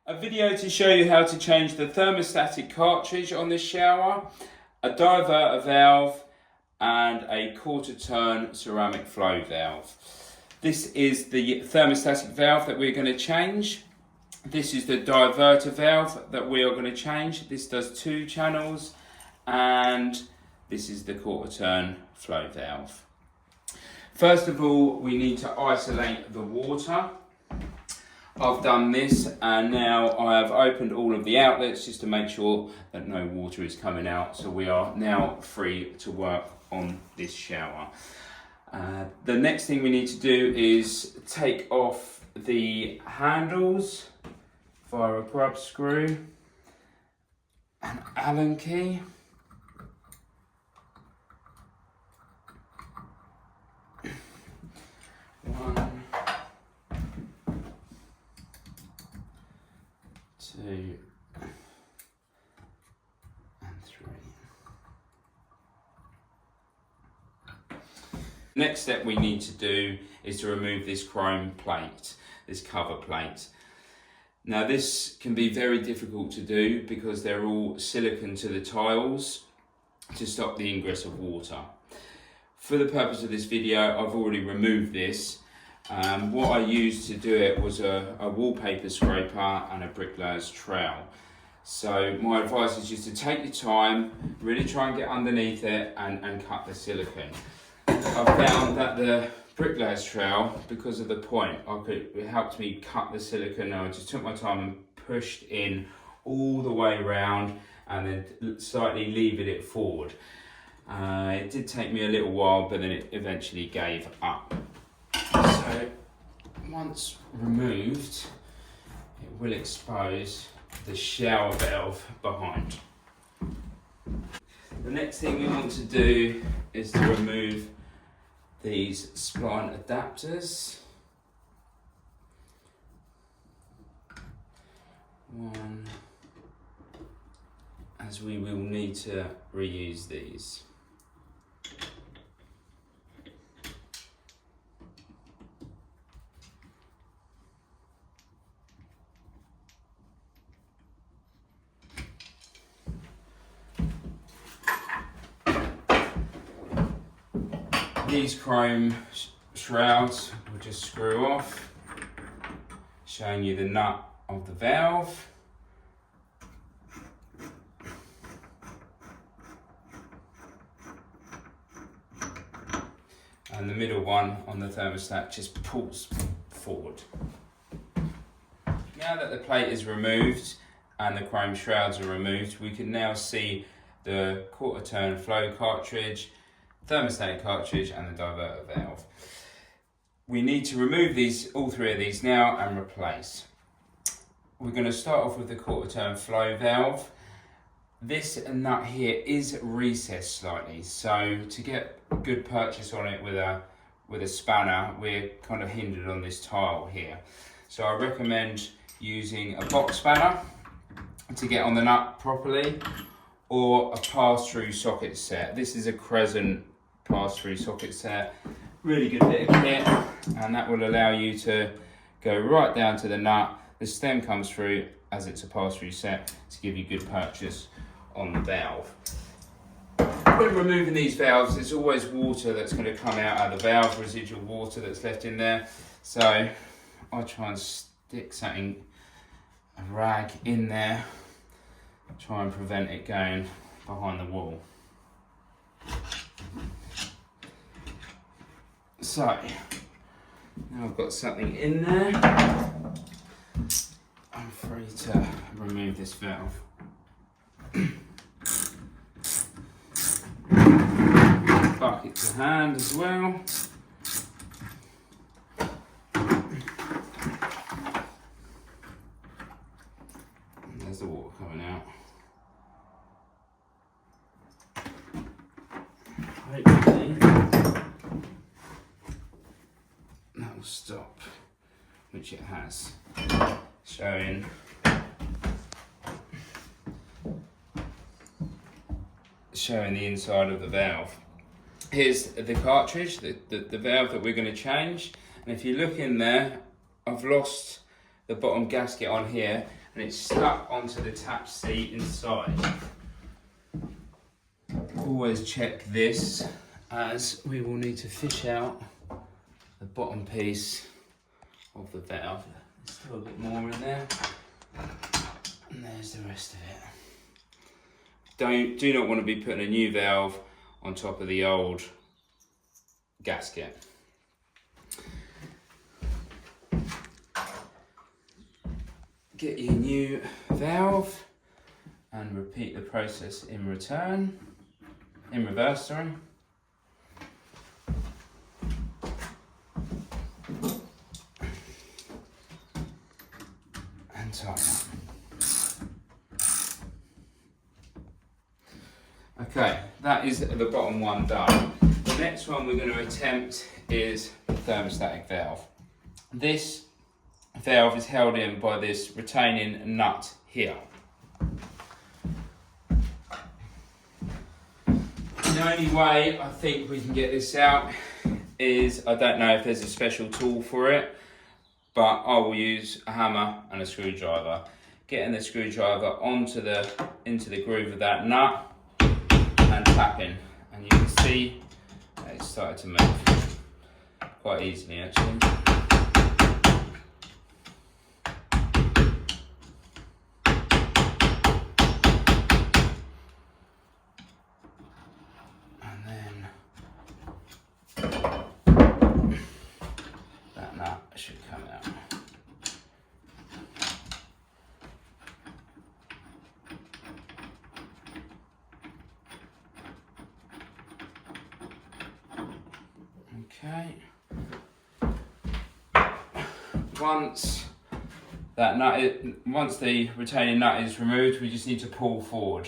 A video to show you how to change the thermostatic cartridge on this shower, a diverter valve and a quarter turn ceramic flow valve. This is the thermostatic valve that we're going to change. This is the diverter valve that we are going to change. This does 2 channels, and this is the quarter turn flow valve. First of all, we need to isolate the water. I've done this, and now I have opened all of the outlets just to make sure that no water is coming out, so we are now free to work on this shower. The next thing we need to do is take off the handles via a grub screw, an Allen key, one, 2 and 3. Next step we need to do is to remove this chrome plate, this cover plate. Now this can be very difficult to do because they're all silicone to the tiles to stop the ingress of water. For the purpose of this video, I've already removed this. What I used to do it was a wallpaper scraper and a bricklayer's trowel. So my advice is just to take your time, really try and get underneath it and cut the silicone. I found that the bricklayer's trowel, because of the point, it helped me cut the silicone. I just took my time and pushed in all the way around and then slightly levered it forward. It did take me a little while, but then it eventually gave up. So once removed, it will expose the shower valve behind. The next thing we want to do is to remove these spline adapters. One, as we will need to reuse these. These chrome shrouds will just screw off, showing you the nut of the valve. And the middle one on the thermostat just pulls forward. Now that the plate is removed and the chrome shrouds are removed, we can now see the quarter turn flow cartridge, thermostatic cartridge and the diverter valve. We need to remove all 3 of these now and replace. We're going to start off with the quarter turn flow valve. This nut here is recessed slightly, so to get a good purchase on it with a spanner, we're kind of hindered on this tile here. So I recommend using a box spanner to get on the nut properly, or a pass-through socket set. This is a Crescent pass-through socket set, really good bit of kit, and that will allow you to go right down to the nut. The stem comes through as it's a pass-through set to give you good purchase on the valve. When removing these valves, there's always water that's going to come out of the valve, residual water that's left in there. So I try and stick something, a rag in there, try and prevent it going behind the wall. So now I've got something in there, I'm free to remove this valve. Bucket to hand as well. And there's the water coming out. Hopefully that will stop, which it has, showing the inside of the valve. Here's the cartridge, the valve that we're going to change, and if you look in there, I've lost the bottom gasket on here, and it's stuck onto the tap seat inside. Always check this, as we will need to fish out the bottom piece of the valve. There's still a bit more in there, and there's the rest of it. Do not want to be putting a new valve on top of the old gasket. Get your new valve and repeat the process in reverse, sorry. And tighten up. Okay, that is the bottom one done. The next one we're going to attempt is the thermostatic valve. This valve is held in by this retaining nut here. The only way I think we can get this out is, I don't know if there's a special tool for it, but I will use a hammer and a screwdriver. Getting the screwdriver into the groove of that nut and tapping, and you can see that it's started to move quite easily actually. Should come out. Okay. Once the retaining nut is removed, we just need to pull forward.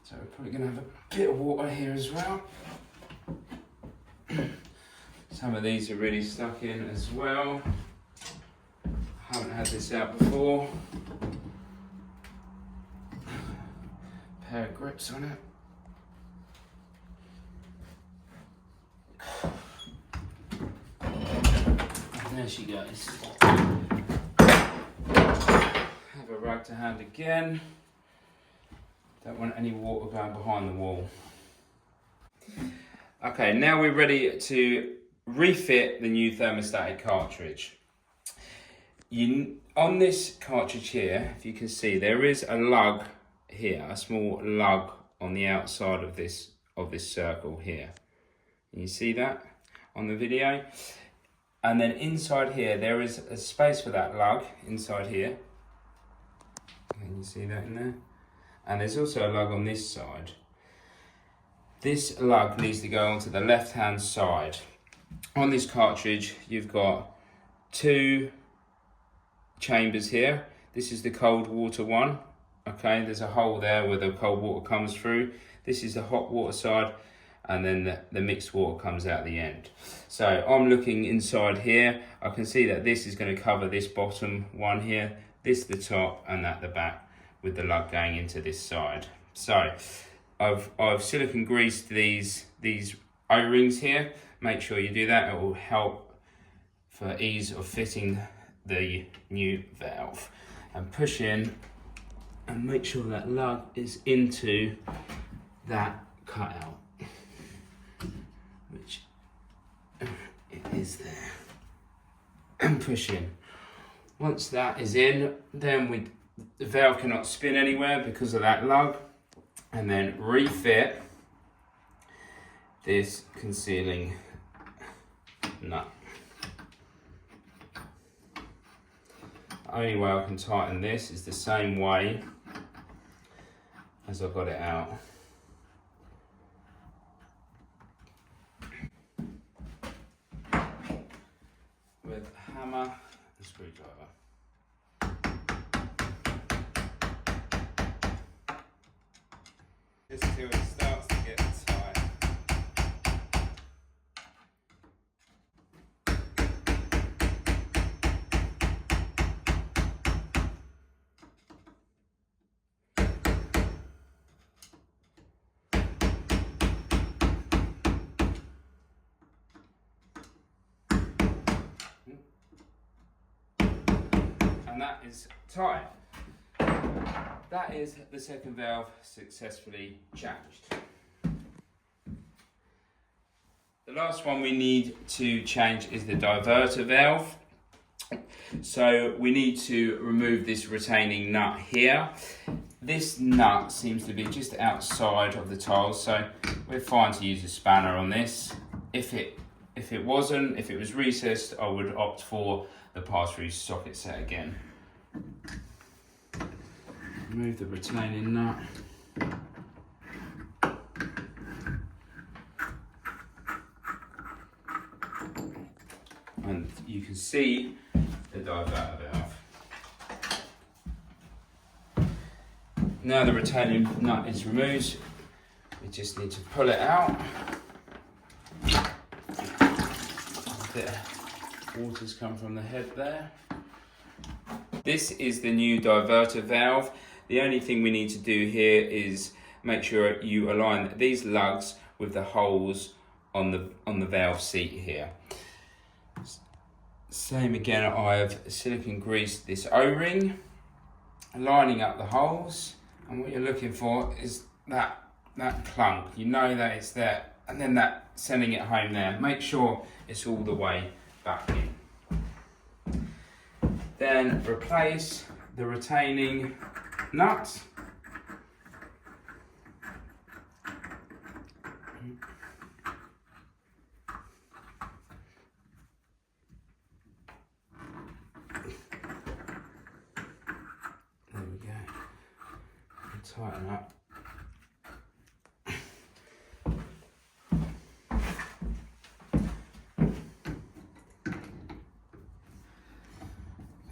So we're probably going to have a bit of water here as well. Some of these are really stuck in as well. Haven't had this out before. Pair of grips on it. And there she goes. Have a rag to hand again. Don't want any water going behind the wall. Okay, now we're ready to refit the new thermostatic cartridge. On this cartridge here, if you can see, there is a lug here, a small lug on the outside of this circle here. Can you see that on the video? And then inside here, there is a space for that lug inside here. Can you see that in there? And there's also a lug on this side. This lug needs to go onto the left-hand side. On this cartridge, you've got two chambers here. This is the cold water one. Okay, there's a hole there where the cold water comes through. This is the hot water side, and then the mixed water comes out the end. So I'm looking inside here. I can see that this is going to cover this bottom one here, this the top, and that the back, with the lug going into this side. So I've silicone greased these O-rings here. Make sure you do that. It will help for ease of fitting the new valve. And push in and make sure that lug is into that cutout, which it is there. And push in. Once that is in, then the valve cannot spin anywhere because of that lug. And then refit this concealing nut. The only way I can tighten this is the same way as I got it out. With a hammer and screwdriver. Just till it starts to get tight. And that is tight. that is the second valve successfully changed. The last one we need to change is the diverter valve. So we need to remove this retaining nut here. This nut seems to be just outside of the tiles, so we're fine to use a spanner on this. If it was recessed, I would opt for the pass-through socket set again. Remove the retaining nut. And you can see the diverter valve. Now the retaining nut is removed, we just need to pull it out. A bit of water's come from the head there. This is the new diverter valve. The only thing we need to do here is make sure you align these lugs with the holes on the valve seat here. Same again, I've silicone greased this O-ring, lining up the holes, and what you're looking for is that clunk. You know that it's there, and then that sending it home there. Make sure it's all the way back in. Then replace the retaining nut. There we go. And tighten up.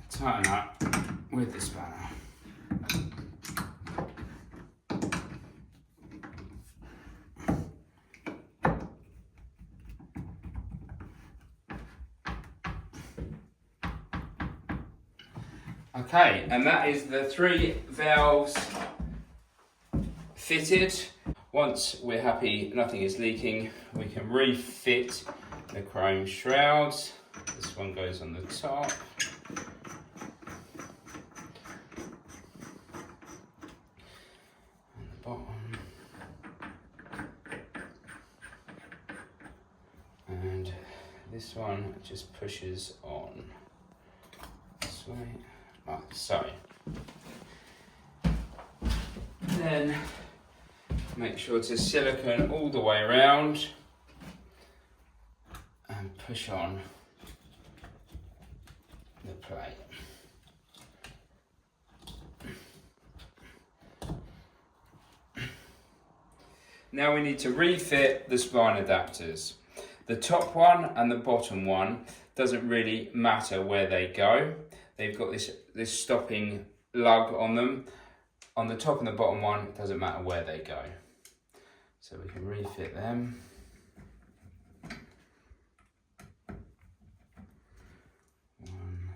Tighten up with the spanner. Okay, and that is the 3 valves fitted. Once we're happy nothing is leaking, we can refit the chrome shrouds. This one goes on the top. And the bottom. And this one just pushes on this way. Right, so then make sure to silicone all the way around and push on the plate. Now we need to refit the spline adapters. The top one and the bottom one doesn't really matter where they go. They've got this stopping lug on them. On the top and the bottom one, it doesn't matter where they go. So we can refit them. One.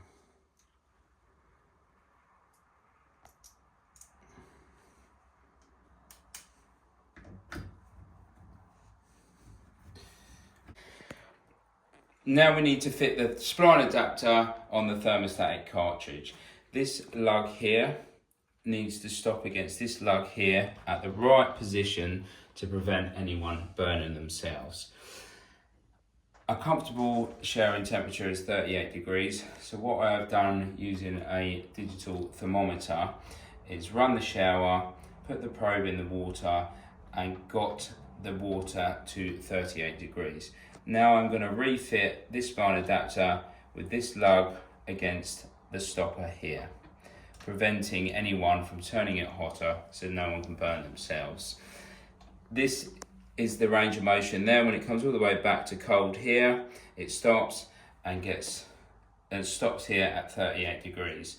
Now we need to fit the spline adapter on the thermostatic cartridge. This lug here needs to stop against this lug here at the right position to prevent anyone burning themselves. A comfortable showering temperature is 38 degrees. So what I have done using a digital thermometer is run the shower, put the probe in the water and got the water to 38 degrees. Now I'm going to refit this spline adapter with this lug against the stopper here, preventing anyone from turning it hotter so no one can burn themselves. This is the range of motion there. When it comes all the way back to cold here, it stops and stops here at 38 degrees.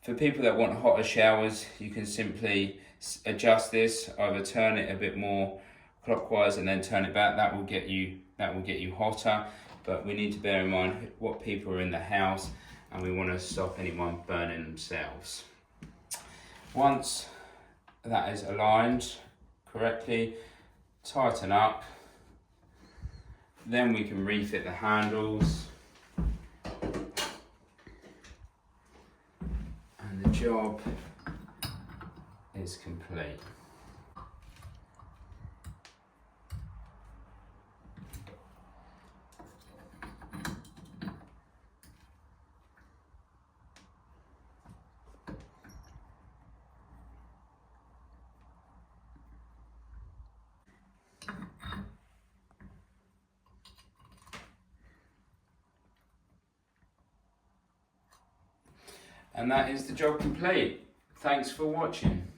For people that want hotter showers, you can simply adjust this, either turn it a bit more clockwise and then turn it back. That will get you hotter, but we need to bear in mind what people are in the house and we want to stop anyone burning themselves. Once that is aligned correctly, tighten up, then we can refit the handles and the job is complete. And that is the job complete. Thanks for watching.